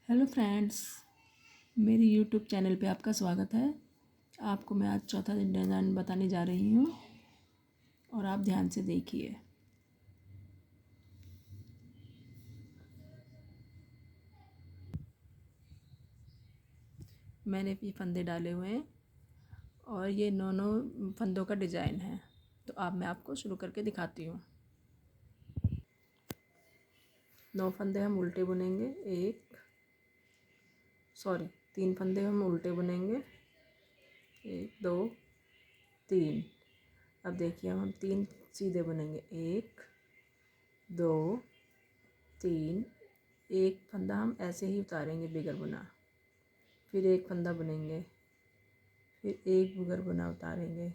Hello friends, मेरे YouTube channel पे आपका स्वागत है। आपको मैं आज चौथा डिज़ाइन बताने जा रही हूँ और आप ध्यान से देखिए। मैंने ये फंदे डाले हुए हैं और ये नौ फंदों का डिज़ाइन है। तो अब मैं आपको शुरू करके दिखाती हूँ। 9 फंदे हम उल्टे बुनेंगे। 3 फंदे हम उल्टे बुनेंगे। 1 2 3। अब देखिए हम 3 सीधे बुनेंगे। 1 2 3। एक फंदा हम ऐसे ही उतारेंगे बगैर बुना, फिर एक फंदा बुनेंगे, फिर एक बगैर बुना उतारेंगे।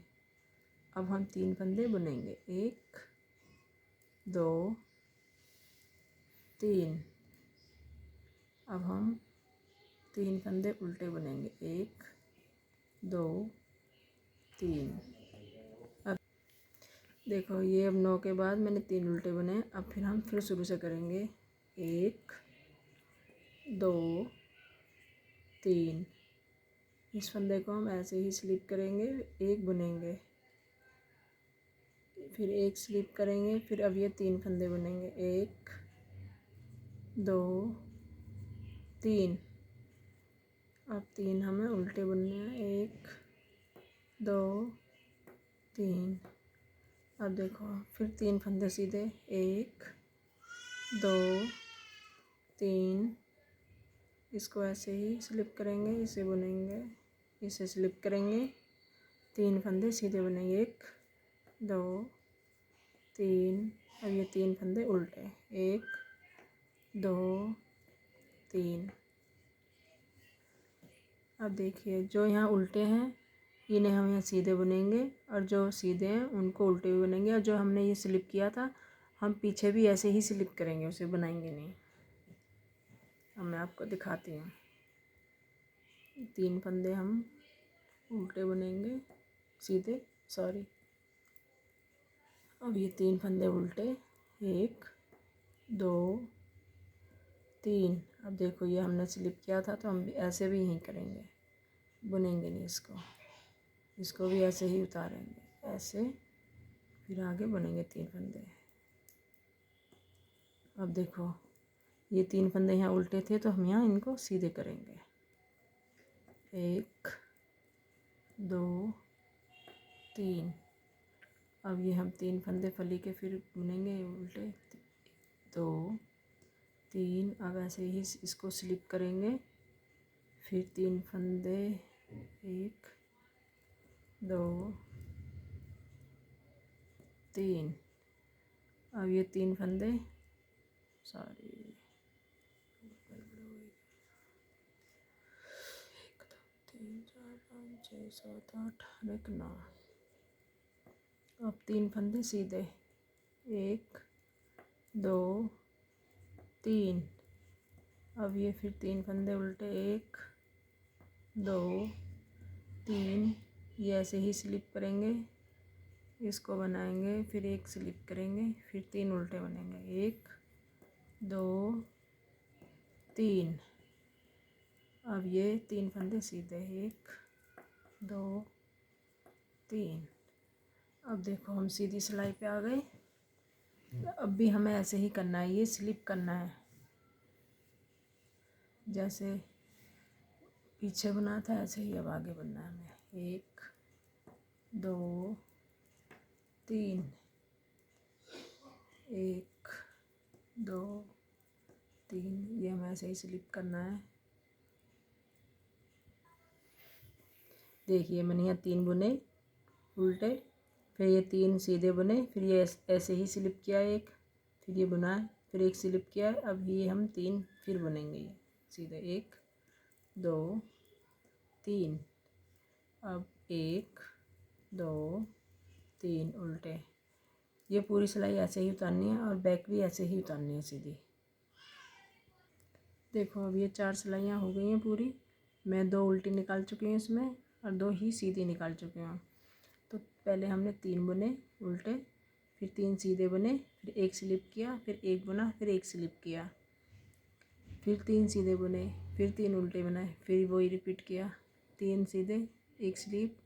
अब हम 3 फंदे बुनेंगे। 1 2 3। अब हम 3 फंदे उल्टे बुनेंगे। 1 2 3। अब देखो ये अब 9 के बाद मैंने 3 उल्टे बुने। अब फिर हम शुरू से करेंगे। 1 2 3। इस फंदे को हम ऐसे ही स्लिप करेंगे, एक बुनेंगे, फिर एक स्लिप करेंगे, फिर अब ये 3 फंदे बुनेंगे। 1 2 3। अब 3 हमें उल्टे बुनने हैं। 1 2 3। अब देखो फिर 3 फंदे सीधे। 1 2 3। इसको ऐसे ही स्लिप करेंगे, इसे बुनेंगे, इसे स्लिप करेंगे, 3 फंदे सीधे बुनेंगे। 1 2 3। अब ये 3 फंदे उल्टे। 1 2 3। अब देखिए जो यहाँ उल्टे हैं इन्हें हम यहाँ सीधे बुनेंगे, और जो सीधे हैं उनको उल्टे भी बुनेंगे। और जो हमने ये स्लिप किया था हम पीछे भी ऐसे ही स्लिप करेंगे, उसे बनाएंगे नहीं। अब मैं आपको दिखाती हूँ। 3 फंदे हम उल्टे बुनेंगे, सीधे, अब ये 3 फंदे उल्टे। 1 2 3। अब देखो ये हमने स्लिप किया था तो हम भी ऐसे भी यहीं करेंगे, बुनेंगे नहीं इसको भी ऐसे ही उतारेंगे, ऐसे, फिर आगे बुनेंगे 3 फंदे। अब देखो ये 3 फंदे यहाँ उल्टे थे तो हम यहाँ इनको सीधे करेंगे। 1 2 3। अब ये हम 3 फंदे फली के फिर बुनेंगे उल्टे। 2 3। अब ऐसे ही इसको स्लिप करेंगे, फिर 3 फंदे। 1 2 3। अब ये 3 फंदे, 1 2 3 4 5 6 7 8 1 9। अब 3 फंदे सीधे। 1 2 3। अब ये फिर 3 फंदे उल्टे। 1 2 3। ये ऐसे ही स्लिप करेंगे, इसको बनाएंगे, फिर एक स्लिप करेंगे, फिर 3 उल्टे बनेंगे। 1 2 3। अब ये 3 फंदे सीधे। 1 2 3। अब देखो हम सीधी सिलाई पे आ गए। अब भी हमें ऐसे ही करना है, ये स्लिप करना है जैसे पीछे बुना था ऐसे ही अब आगे बनना है हमें। 1 2 3। 1 2 3। ये हमें ऐसे ही स्लिप करना है। देखिए मैंने यहाँ 3 बुने उल्टे, फिर ये 3 सीधे बुने, फिर ये ऐसे ही स्लिप किया एक, फिर ये बुना है, फिर एक स्लिप किया है। अब ये हम 3 फिर बुनेंगे ये सीधे। 1 2 3। अब 1 2 3 उल्टे। ये पूरी सिलाई ऐसे ही उतारनी है और बैक भी ऐसे ही उतारनी है सीधी। देखो अब ये 4 सिलाइयाँ हो गई हैं पूरी। मैं 2 उल्टी निकाल चुकी हूँ इसमें और 2 ही सीधी निकाल चुकी हूँ। तो पहले हमने 3 बुने उल्टे, फिर 3 सीधे बुने, फिर एक स्लिप किया, फिर एक बुना, फिर एक स्लिप किया, फिर 3 सीधे बुने, फिर 3 उल्टे बनाए, फिर वही रिपीट किया, 3 सीधे, 1 स्लिप,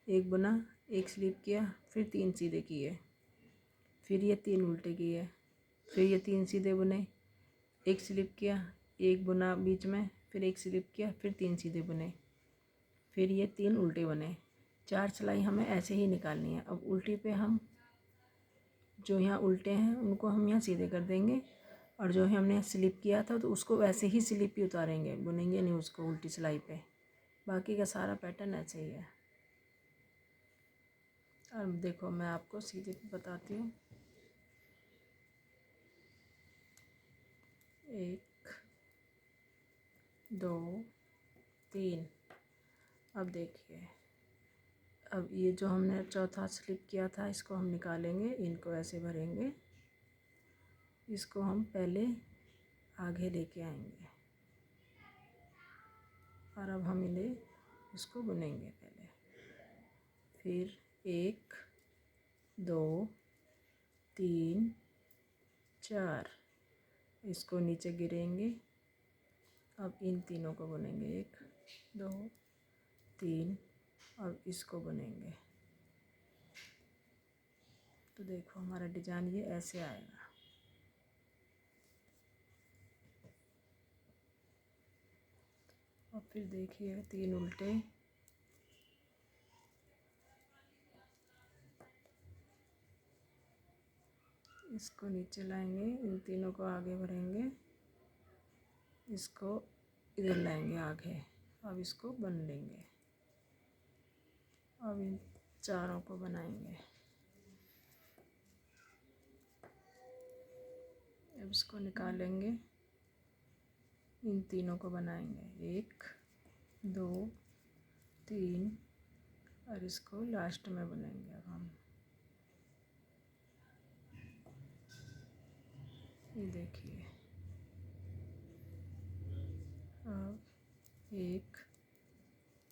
1 बुना, 1 स्लिप किया, फिर 3 सीधे किए, फिर ये 3 उल्टे किए, फिर ये 3 सीधे बुने, 1 स्लिप किया, 1 बुना बीच में, फिर 1 स्लिप किया, फिर 3 सीधे बुने, फिर ये 3 उल्टे बने। 4 सिलाई हमें ऐसे ही निकालनी है। अब उल्टी पे हम जो यहाँ उल्टे हैं उनको हम यहाँ सीधे कर देंगे, और जो हमने स्लिप किया था तो उसको वैसे ही स्लिप ही उतारेंगे, बुनेंगे नहीं उसको उल्टी सिलाई पे। बाकी का सारा पैटर्न ऐसे ही है। अब देखो मैं आपको सीधे बताती हूँ। 1 2 3। अब देखिए, अब ये जो हमने चौथा स्लिप किया था इसको हम निकालेंगे, इनको ऐसे भरेंगे, इसको हम पहले आगे लेके आएंगे, और अब हम इन्हें इसको बुनेंगे पहले। फिर 1 2 3 4, इसको नीचे गिरेंगे। अब इन तीनों को बुनेंगे, 1 2 3, अब इसको बुनेंगे। तो देखो हमारा डिजाइन ये ऐसे आएगा। और फिर देखिए 3 उल्टे, इसको नीचे लाएंगे, इन तीनों को आगे भरेंगे, इसको इधर लाएंगे आगे, अब इसको बन लेंगे। अब इन चारों को बनाएंगे। अब इसको निकालेंगे, इन तीनों को बनाएंगे, 1 2 3, और इसको लास्ट में बनाएंगे। अब हम ये देखिए, अब 1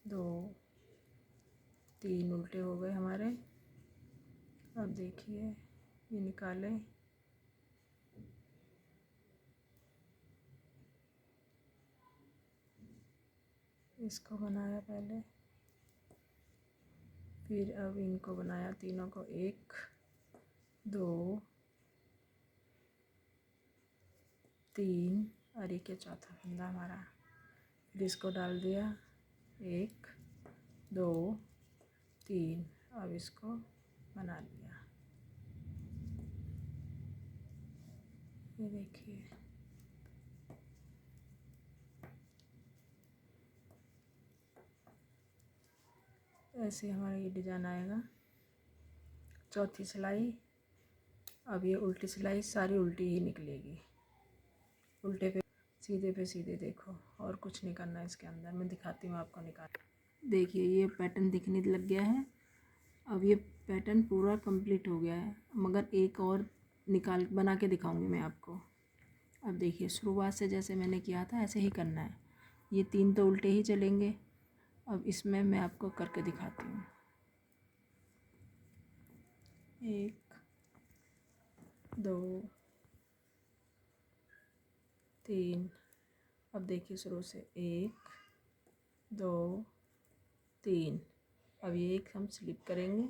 2 3 उल्टे हो गए हमारे। अब देखिए ये निकाले, इसको बनाया पहले, फिर अब इनको बनाया तीनों को, 1 2 3, और ये चौथा फंदा हमारा। फिर इसको डाल दिया, 1 2 3, अब इसको बना लिया। ये देखिए ऐसे हमारा ये डिज़ाइन आएगा। चौथी सिलाई, अब ये उल्टी सिलाई सारी उल्टी ही निकलेगी, उल्टे पे सीधे देखो, और कुछ नहीं करना है इसके अंदर। मैं दिखाती हूँ आपको निकाल। देखिए ये पैटर्न दिखने लग गया है। अब ये पैटर्न पूरा कंप्लीट हो गया है, मगर एक और निकाल बना के दिखाऊंगी मैं आपको। अब देखिए शुरुआत से जैसे मैंने किया था ऐसे ही करना है। ये 3 तो उल्टे ही चलेंगे। अब इसमें मैं आपको करके दिखाती हूँ। 1 2 3, अब देखिए शुरू से 1 2 3, अब ये एक हम स्लिप करेंगे,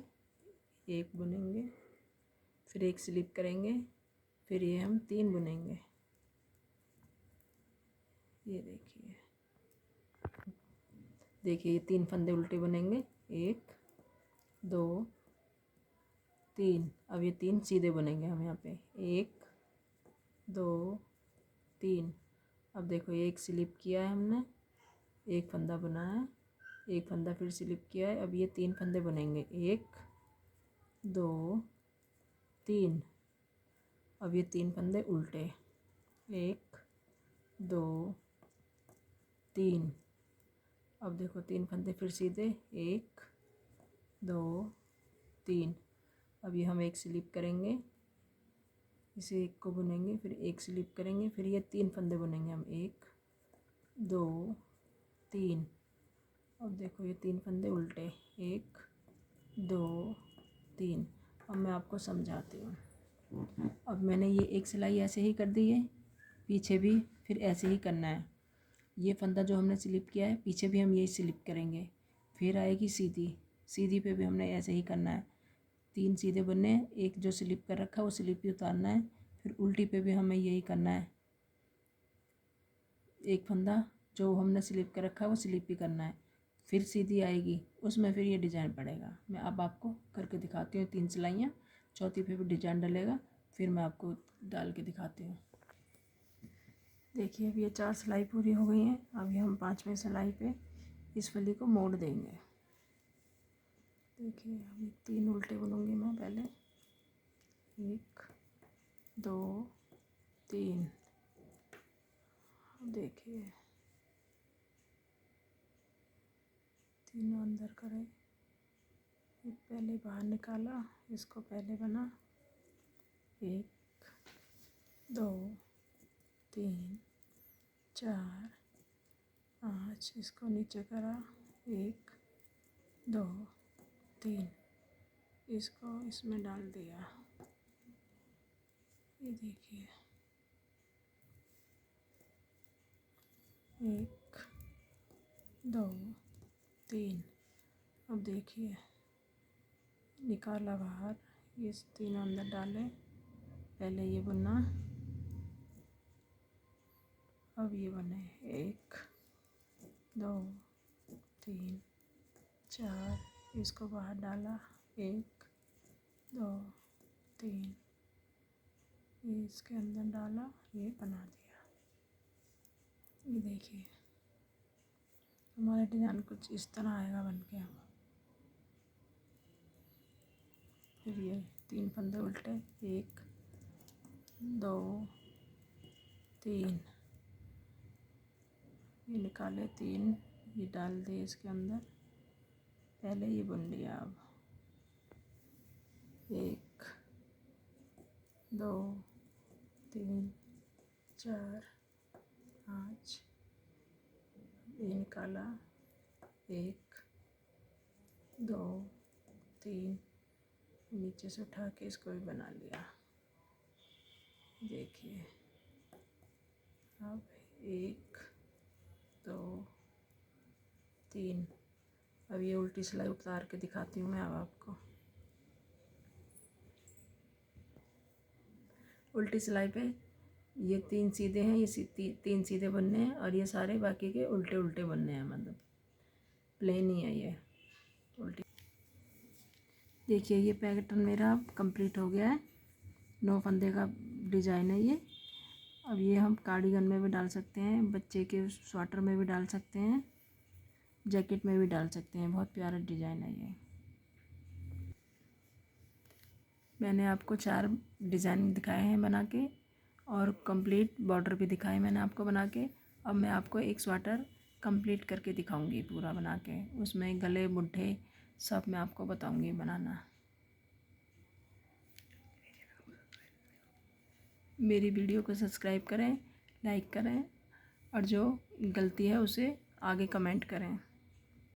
1 बुनेंगे, फिर 1 स्लिप करेंगे, फिर ये हम 3 बुनेंगे। ये देखिए ये 3 फंदे उल्टे बनेंगे, 1 2 3, अब ये 3 सीधे बनेंगे हम यहाँ पे, 1 2 3। अब देखो ये 1 स्लिप किया है हमने, 1 फंदा बनाया, 1 फंदा फिर स्लिप किया है। अब ये 3 फंदे बनेंगे, 1 2 3, अब ये 3 फंदे उल्टे, 1 2 3। अब देखो 3 फंदे फिर सीधे, 1 2 3। अब ये हम 1 स्लिप करेंगे, इसे 1 को बुनेंगे, फिर 1 स्लिप करेंगे, फिर ये 3 फंदे बुनेंगे हम, 1 2 3। अब देखो ये 3 फंदे उल्टे, 1 2 3। अब मैं आपको समझाती हूँ। अब मैंने ये एक सिलाई ऐसे ही कर दी है, पीछे भी फिर ऐसे ही करना है। ये फंदा जो हमने स्लिप किया है पीछे भी हम यही स्लिप करेंगे। फिर आएगी सीधी, सीधी पे भी हमने ऐसे ही करना है। 3 सीधे बनने हैं, एक जो स्लिप कर रखा है वो स्लिप ही उतारना है। फिर उल्टी पे भी हमें यही करना है। एक फंदा जो हमने स्लिप कर रखा है वो स्लिप ही करना है। फिर सीधी आएगी, उसमें फिर ये डिज़ाइन पड़ेगा। मैं अब आपको करके दिखाती हूँ। 3 सिलाइयाँ, चौथी पे भी डिज़ाइन डलेगा, फिर मैं आपको डाल के दिखाती हूँ। देखिए अब ये 4 सिलाई पूरी हो गई हैं। अभी हम 5वें सिलाई पे इस फली को मोड़ देंगे। देखिए अभी 3 उल्टे बुनूंगी मैं पहले। 1 2 3। देखिए तीनों अंदर करें। ये पहले बाहर निकाला, इसको पहले बना। 1 2 3 4 5, इसको नीचे करा। 1 2 3, इसको इसमें डाल दिया। ये देखिए 1 2 3। अब देखिए निकाला बाहर, ये तीनों अंदर डाले। पहले ये बुना, अब ये बने। 1 2 3 4, इसको बाहर डाला। 1 2 3, ये इसके अंदर डाला, ये बना दिया। ये देखिए हमारा डिज़ाइन कुछ इस तरह आएगा बन के। हम फिर ये 3 फंदे उल्टे, 1 2 3, ये निकाले 3, ये डाल दिए इसके अंदर। पहले ये बुन लिया। अब 1 2 3 4 5, ये निकाला। 1 2 3, नीचे से उठा के इसको भी बना लिया। देखिए अब 1 2 3। अब ये उल्टी सिलाई उतार के दिखाती हूँ मैं अब आपको। उल्टी सिलाई पे ये 3 सीधे हैं, ये 3 सीधे बनने हैं और ये सारे बाकी के उल्टे उल्टे बनने हैं, मतलब प्लेन ही है ये उल्टी। देखिए ये पैटर्न मेरा अब कंप्लीट हो गया है। 9 फंदे का डिज़ाइन है ये। अब ये हम कार्डिगन में भी डाल सकते हैं, बच्चे के स्वेटर में भी डाल सकते हैं, जैकेट में भी डाल सकते हैं। बहुत प्यारा डिज़ाइन है ये। मैंने आपको 4 डिज़ाइन दिखाए हैं बना के और कंप्लीट बॉर्डर भी दिखाए मैंने आपको बना के। अब मैं आपको एक स्वेटर कंप्लीट करके दिखाऊंगी पूरा बना के। उसमें गले बुढ़े सब मैं आपको बताऊंगी बनाना। मेरी वीडियो को सब्सक्राइब करें, लाइक करें और जो गलती है उसे आगे कमेंट करें।